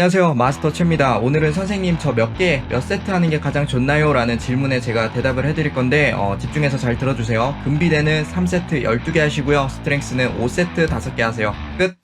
안녕하세요, 마스터 최입니다. 오늘은 선생님 저 몇 세트 하는 게 가장 좋나요? 라는 질문에 제가 대답을 해드릴 건데 집중해서 잘 들어주세요. 금비대는 3세트 12개 하시고요. 스트렝스는 5세트 5개 하세요. 끝!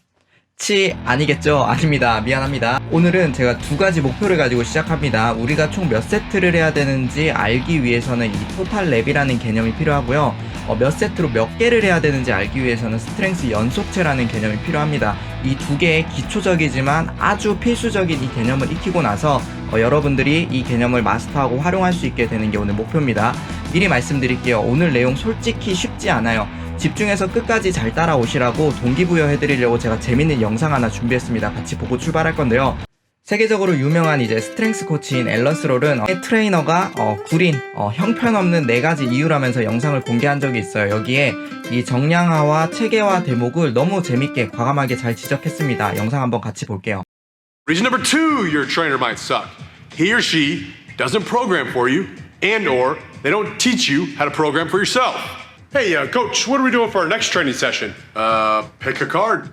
치 아니겠죠? 아닙니다. 미안합니다. 오늘은 제가 두 가지 목표를 가지고 시작합니다. 우리가 총 몇 세트를 해야 되는지 알기 위해서는 이 토탈 랩이라는 개념이 필요하고요. 몇 세트로 몇 개를 해야 되는지 알기 위해서는 스트렝스 연속체라는 개념이 필요합니다. 이 두 개의 기초적이지만 아주 필수적인 이 개념을 익히고 나서 여러분들이 이 개념을 마스터하고 활용할 수 있게 되는 게 오늘 목표입니다. 미리 말씀드릴게요. 오늘 내용 솔직히 쉽지 않아요. 집중해서 끝까지 잘 따라오시라고 동기부여 해드리려고 제가 재밌는 영상 하나 준비했습니다. 같이 보고 출발할 건데요. 세계적으로 유명한 이제 스트렝스 코치인 앨런 스롤은 트레이너가 구린 형편없는 4가지 이유라면서 영상을 공개한 적이 있어요. 여기에 이 정량화와 체계화 대목을 너무 재밌게 과감하게 잘 지적했습니다. 영상 한번 같이 볼게요. Reason number 2 your trainer might suck. He or she doesn't program for you and or they don't teach you how to program for yourself. Hey, coach, what are we doing for our next training session? Pick a card.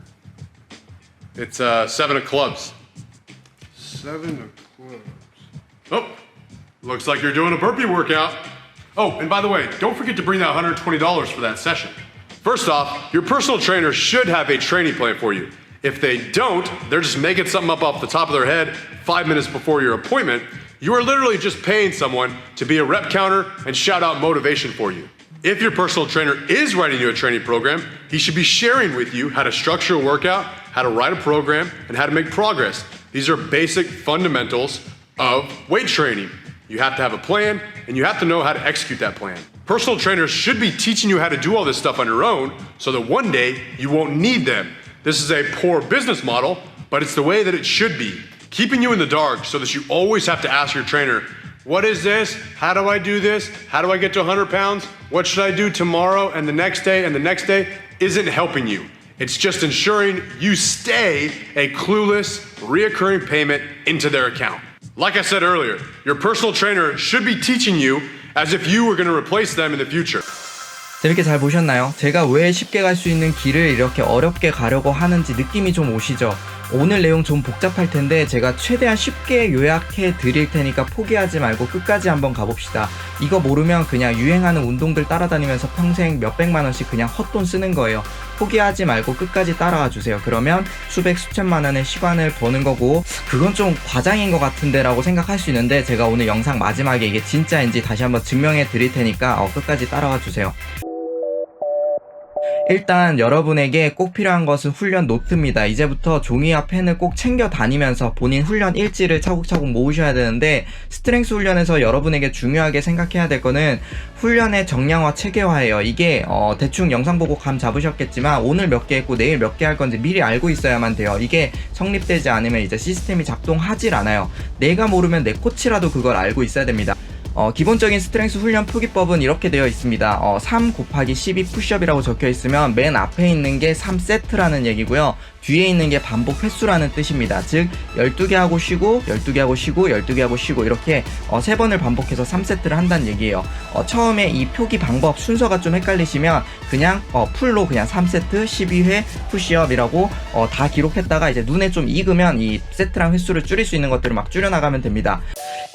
It's 7 of clubs. 7 of clubs. Oh, looks like you're doing a burpee workout. Oh, and by the way, don't forget to bring that $120 for that session. First off, your personal trainer should have a training plan for you. If they don't, they're just making something up off the top of their head 5 minutes before your appointment. You are literally just paying someone to be a rep counter and shout out motivation for you. If your personal trainer is writing you a training program, he should be sharing with you how to structure a workout, how to write a program, and how to make progress. These are basic fundamentals of weight training. You have to have a plan, and you have to know how to execute that plan. Personal trainers should be teaching you how to do all this stuff on your own so that one day you won't need them. This is a poor business model, but it's the way that it should be. Keeping you in the dark so that you always have to ask your trainer, what is this? How do I do this? How do I get to 100 pounds? What should I do tomorrow and the next day and the next day? Isn't helping you. It's just ensuring you stay a clueless, reoccurring payment into their account. Like I said earlier, your personal trainer should be teaching you as if you were going to replace them in the future. 재밌게 잘 보셨나요? 제가 왜 쉽게 갈 수 있는 길을 이렇게 어렵게 가려고 하는지 느낌이 좀 오시죠? 오늘 내용 좀 복잡할 텐데 제가 최대한 쉽게 요약해 드릴 테니까 포기하지 말고 끝까지 한번 가봅시다. 이거 모르면 그냥 유행하는 운동들 따라다니면서 평생 몇백만 원씩 그냥 헛돈 쓰는 거예요. 포기하지 말고 끝까지 따라와 주세요. 그러면 수백 수천만 원의 시간을 버는 거고 그건 좀 과장인 것 같은데 라고 생각할 수 있는데 제가 오늘 영상 마지막에 이게 진짜인지 다시 한번 증명해 드릴 테니까 끝까지 따라와 주세요. 일단 여러분에게 꼭 필요한 것은 훈련 노트입니다. 이제부터 종이와 펜을 꼭 챙겨 다니면서 본인 훈련 일지를 차곡차곡 모으셔야 되는데 스트렝스 훈련에서 여러분에게 중요하게 생각해야 될 거는 훈련의 정량화 체계화예요. 이게 대충 영상 보고 감 잡으셨겠지만 오늘 몇 개 했고 내일 몇 개 할 건지 미리 알고 있어야만 돼요. 이게 성립되지 않으면 이제 시스템이 작동하질 않아요. 내가 모르면 내 코치라도 그걸 알고 있어야 됩니다. 기본적인 스트렝스 훈련 표기법은 이렇게 되어 있습니다. 3 곱하기 12 푸시업이라고 적혀 있으면 맨 앞에 있는 게 3세트라는 얘기고요. 뒤에 있는 게 반복 횟수라는 뜻입니다. 즉 12개 하고 쉬고 12개 하고 쉬고 12개 하고 쉬고 이렇게 3번을 반복해서 3세트를 한다는 얘기예요. 처음에 이 표기 방법 순서가 좀 헷갈리시면 그냥 풀로 그냥 3세트 12회 푸시업이라고 다 기록했다가 이제 눈에 좀 익으면 이 세트랑 횟수를 줄일 수 있는 것들을 막 줄여나가면 됩니다.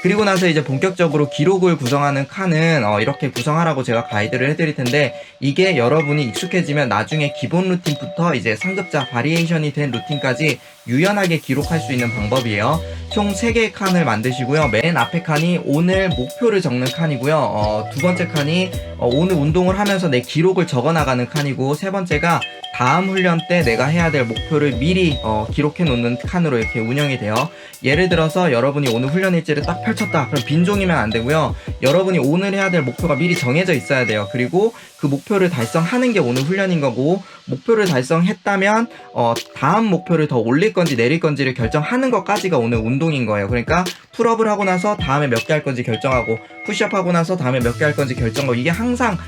그리고 나서 이제 본격적으로 기록을 구성하는 칸은 이렇게 구성하라고 제가 가이드를 해드릴 텐데 이게 여러분이 익숙해지면 나중에 기본 루틴부터 이제 상급자 바리에이션이 된 루틴까지 유연하게 기록할 수 있는 방법이에요. 총 3개의 칸을 만드시고요. 맨 앞에 칸이 오늘 목표를 적는 칸이고요. 두 번째 칸이 오늘 운동을 하면서 내 기록을 적어나가는 칸이고 세 번째가 다음 훈련 때 내가 해야 될 목표를 미리 기록해 놓는 칸으로 이렇게 운영이 돼요. 예를 들어서 여러분이 오늘 훈련 일지를 딱 펼쳤다. 그럼 빈종이면 안 되고요. 여러분이 오늘 해야 될 목표가 미리 정해져 있어야 돼요. 그리고 그 목표를 달성하는 게 오늘 훈련인 거고 목표를 달성했다면 다음 목표를 더 올릴 건지 내릴 건지를 결정하는 것까지가 오늘 운동인 거예요. 그러니까 풀업을 하고 나서 다음에 몇 개 할 건지 결정하고 푸시업 하고 나서 다음에 몇 개 할 건지 결정하고 이게 항상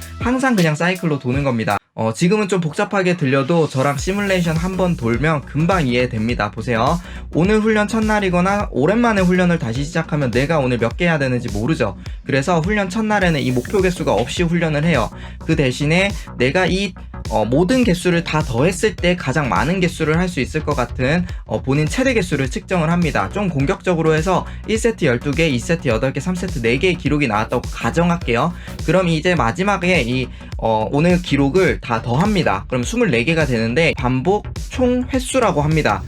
그냥 사이클로 도는 겁니다. 지금은 좀 복잡하게 들려도 저랑 시뮬레이션 한번 돌면 금방 이해됩니다. 보세요. 오늘 훈련 첫날이거나 오랜만에 훈련을 다시 시작하면 내가 오늘 몇 개 해야 되는지 모르죠. 그래서 훈련 첫날에는 이 목표 개수가 없이 훈련을 해요. 그 대신에 내가 이 모든 개수를 다 더했을 때 가장 많은 개수를 할 수 있을 것 같은 본인 최대 개수를 측정을 합니다. 좀 공격적으로 해서 1세트 12개, 2세트 8개, 3세트 4개의 기록이 나왔다고 가정할게요. 그럼 이제 마지막에 오늘 기록을 다 더합니다. 그럼 24개가 되는데 반복 총 횟수라고 합니다.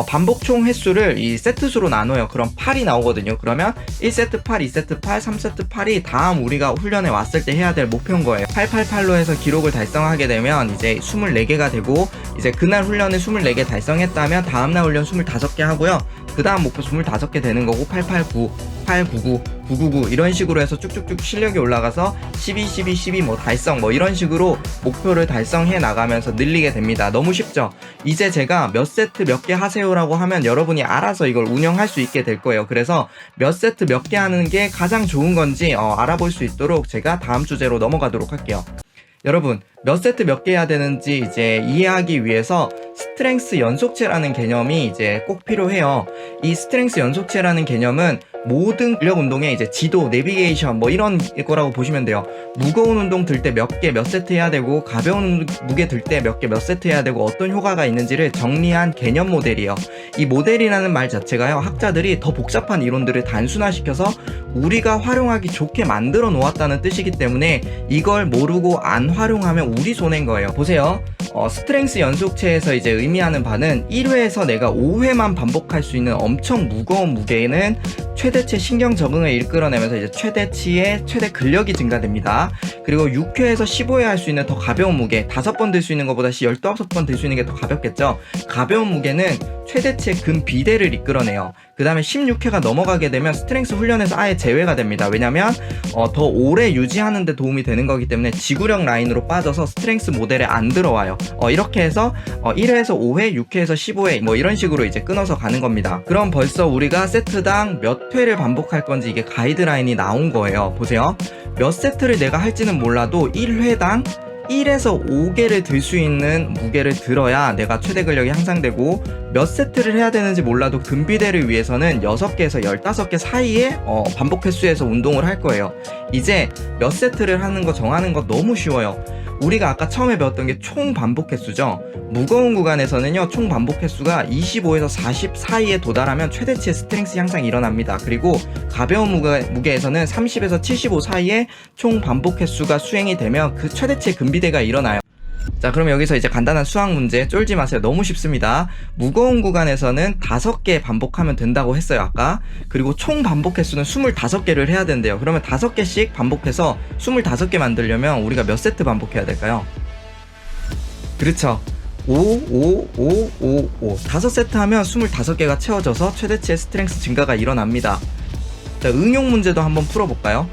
반복 총 횟수를 이 세트수로 나눠요. 그럼 8이 나오거든요. 그러면 1세트 8, 2세트 8, 3세트 8이 다음 우리가 훈련에 왔을 때 해야 될 목표인 거예요. 888로 해서 기록을 달성하게 되면 이제 24개가 되고, 이제 그날 훈련을 24개 달성했다면 다음날 훈련 25개 하고요. 그 다음 목표 25개 되는 거고, 889, 899, 999 이런 식으로 해서 쭉쭉쭉 실력이 올라가서 12, 12, 12 뭐 달성 뭐 이런 식으로 목표를 달성해 나가면서 늘리게 됩니다. 너무 쉽죠? 이제 제가 몇 세트 몇 개 하세요라고 하면 여러분이 알아서 이걸 운영할 수 있게 될 거예요. 그래서 몇 세트 몇 개 하는 게 가장 좋은 건지 알아볼 수 있도록 제가 다음 주제로 넘어가도록 할게요. 여러분, 몇 세트 몇 개 해야 되는지 이제 이해하기 위해서 스트렝스 연속체라는 개념이 이제 꼭 필요해요. 이 스트렝스 연속체라는 개념은 모든 근력 운동의 이제 지도, 내비게이션 뭐 이런 거라고 보시면 돼요. 무거운 운동 들 때 몇 개 몇 세트 해야 되고, 가벼운 무게 들 때 몇 개 몇 세트 해야 되고, 어떤 효과가 있는지를 정리한 개념 모델이에요. 이 모델이라는 말 자체가요, 학자들이 더 복잡한 이론들을 단순화시켜서 우리가 활용하기 좋게 만들어 놓았다는 뜻이기 때문에 이걸 모르고 안 활용하면 우리 손해인 거예요. 보세요. 스트렝스 연속체에서 이제 의미하는 바는 1회에서 내가 5회만 반복할 수 있는 엄청 무거운 무게는 최대치 신경 적응을 이끌어내면서 이제 최대치의 최대 근력이 증가됩니다. 그리고 6회에서 15회 할 수 있는 더 가벼운 무게, 5번 들 수 있는 것보다 15번 들 수 있는 게 더 가볍겠죠. 가벼운 무게는 최대치의 근 비대를 이끌어내요. 그 다음에 16회가 넘어가게 되면 스트렝스 훈련에서 아예 제외가 됩니다. 왜냐면 더 오래 유지하는 데 도움이 되는 거기 때문에 지구력 라인으로 빠져서 스트렝스 모델에 안 들어와요. 이렇게 해서 1회에서 5회, 6회에서 15회 뭐 이런 식으로 이제 끊어서 가는 겁니다. 그럼 벌써 우리가 세트당 몇 회를 반복할 건지 이게 가이드라인이 나온 거예요. 보세요. 몇 세트를 내가 할지는 몰라도 1회당 1에서 5개를 들 수 있는 무게를 들어야 내가 최대 근력이 향상되고, 몇 세트를 해야 되는지 몰라도 근비대를 위해서는 6개에서 15개 사이에 반복 횟수에서 운동을 할 거예요. 이제 몇 세트를 하는 거 정하는 거 너무 쉬워요. 우리가 아까 처음에 배웠던 게 총 반복 횟수죠. 무거운 구간에서는요, 총 반복 횟수가 25에서 40 사이에 도달하면 최대치의 스트렝스 향상이 일어납니다. 그리고 가벼운 무게에서는 30에서 75 사이에 총 반복 횟수가 수행이 되면 그 최대치의 근비대가 일어나요. 자, 그럼 여기서 이제 간단한 수학 문제, 쫄지 마세요. 너무 쉽습니다. 무거운 구간에서는 5개 반복하면 된다고 했어요, 아까. 그리고 총 반복 횟수는 25개를 해야 된대요. 그러면 5개씩 반복해서 25개 만들려면 우리가 몇 세트 반복해야 될까요? 그렇죠. 5, 5, 5, 5, 5. 5세트 하면 25개가 채워져서 최대치의 스트렝스 증가가 일어납니다. 자, 응용 문제도 한번 풀어볼까요?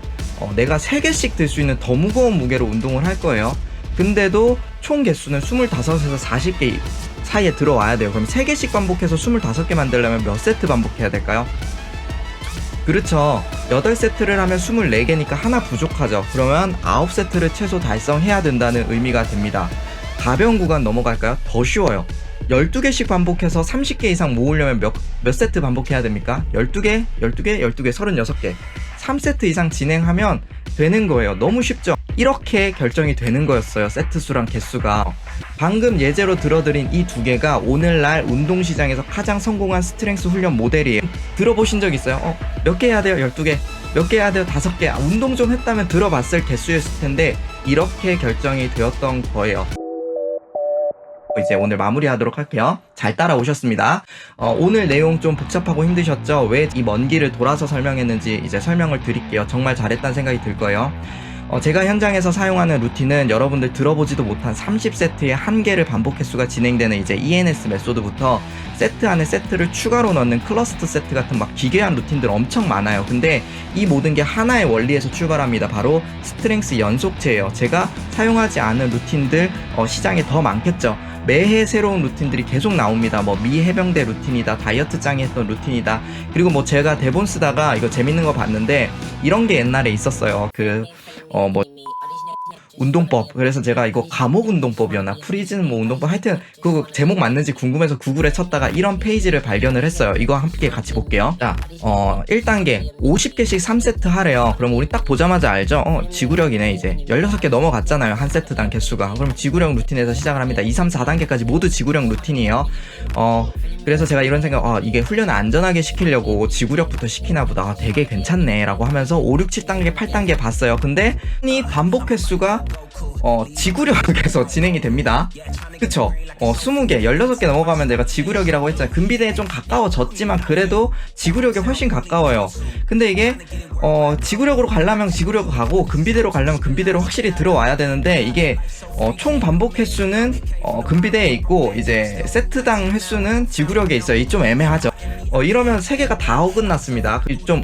내가 3개씩 들 수 있는 더 무거운 무게로 운동을 할 거예요. 근데도 총 개수는 25에서 40개 사이에 들어와야 돼요. 그럼 3개씩 반복해서 25개 만들려면 몇 세트 반복해야 될까요? 그렇죠. 8세트를 하면 24개니까 하나 부족하죠. 그러면 9세트를 최소 달성해야 된다는 의미가 됩니다. 가벼운 구간 넘어갈까요? 더 쉬워요. 12개씩 반복해서 30개 이상 모으려면 몇 세트 반복해야 됩니까? 12개, 12개, 12개, 36개. 3세트 이상 진행하면 되는 거예요. 너무 쉽죠? 이렇게 결정이 되는 거였어요. 세트 수랑 개수가. 방금 예제로 들어드린 이 2개가 오늘날 운동시장에서 가장 성공한 스트렝스 훈련 모델이에요. 들어보신 적 있어요? 몇 개 해야 돼요? 12개. 몇 개 해야 돼요? 5개. 운동 좀 했다면 들어봤을 개수였을 텐데 이렇게 결정이 되었던 거예요. 이제 오늘 마무리하도록 할게요. 잘 따라오셨습니다. 오늘 내용 좀 복잡하고 힘드셨죠? 왜 이 먼 길을 돌아서 설명했는지 이제 설명을 드릴게요. 정말 잘했다는 생각이 들 거예요. 제가 현장에서 사용하는 루틴은 여러분들 들어보지도 못한 30세트의 한 개를 반복 횟수가 진행되는 이제 ENS 메소드부터 세트 안에 세트를 추가로 넣는 클러스터 세트 같은 막 기괴한 루틴들 엄청 많아요. 근데 이 모든 게 하나의 원리에서 출발합니다. 바로 스트렝스 연속체예요. 제가 사용하지 않은 루틴들 시장에 더 많겠죠. 매해 새로운 루틴들이 계속 나옵니다. 뭐 미 해병대 루틴이다, 다이어트 짱이 했던 루틴이다. 그리고 뭐 제가 대본 쓰다가 이거 재밌는 거 봤는데 이런 게 옛날에 있었어요. 운동법. 그래서 제가 이거 감옥 운동법이었나 프리즌 뭐 운동법 하여튼 그 제목 맞는지 궁금해서 구글에 쳤다가 이런 페이지를 발견을 했어요. 이거 함께 같이 볼게요. 자 1단계 50개씩 3세트 하래요. 그럼 우리 딱 보자마자 알죠? 지구력이네. 이제 16개 넘어갔잖아요, 한 세트당 개수가. 그럼 지구력 루틴에서 시작을 합니다. 2, 3, 4단계까지 모두 지구력 루틴이에요. 그래서 제가 이런 생각, 이게 훈련을 안전하게 시키려고 지구력부터 시키나 보다. 되게 괜찮네 라고 하면서 5, 6, 7단계, 8단계 봤어요. 근데 이 반복 횟수가 지구력에서 진행이 됩니다. 그쵸? 20개, 16개 넘어가면 내가 지구력이라고 했잖아요. 금비대에 좀 가까워졌지만 그래도 지구력에 훨씬 가까워요. 근데 이게 지구력으로 가려면 지구력으로 가고 금비대로 가려면 금비대로 확실히 들어와야 되는데 이게 총 반복 횟수는 금비대에 있고 이제 세트당 횟수는 지구력에 있어요. 이 좀 애매하죠. 이러면 3개가 다 어긋났습니다. 좀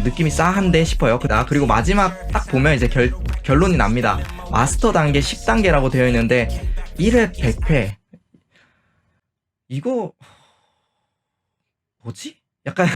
느낌이 싸한데 싶어요. 그리고 마지막 딱 보면 이제 결론이 납니다. 마스터 단계 10단계라고 되어 있는데 1회 100회 이거 뭐지? 약간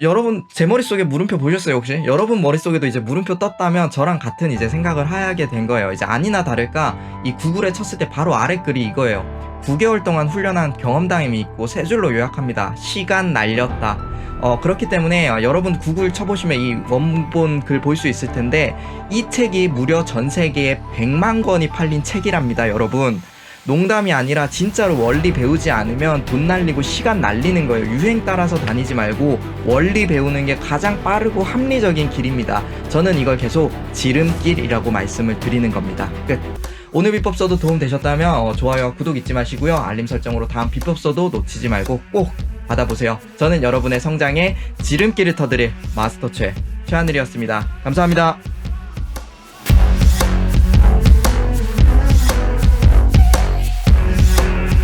여러분 제 머릿속에 물음표 보셨어요 혹시? 여러분 머릿속에도 이제 물음표 떴다면 저랑 같은 이제 생각을 하게 된 거예요. 이제 아니나 다를까 이 구글에 쳤을 때 바로 아래 글이 이거예요. 9개월 동안 훈련한 경험담이 있고 3줄로 요약합니다. 시간 날렸다. 그렇기 때문에 여러분 구글 쳐보시면 이 원본 글 볼 수 있을 텐데 이 책이 무려 전 세계에 100만 권이 팔린 책이랍니다. 여러분 농담이 아니라 진짜로 원리 배우지 않으면 돈 날리고 시간 날리는 거예요. 유행 따라서 다니지 말고 원리 배우는 게 가장 빠르고 합리적인 길입니다. 저는 이걸 계속 지름길이라고 말씀을 드리는 겁니다. 끝. 오늘 비법서도 도움 되셨다면 좋아요와 구독 잊지 마시고요. 알림 설정으로 다음 비법서도 놓치지 말고 꼭 받아보세요. 저는 여러분의 성장에 지름길을 터드릴 마스터 최하늘이었습니다. 감사합니다.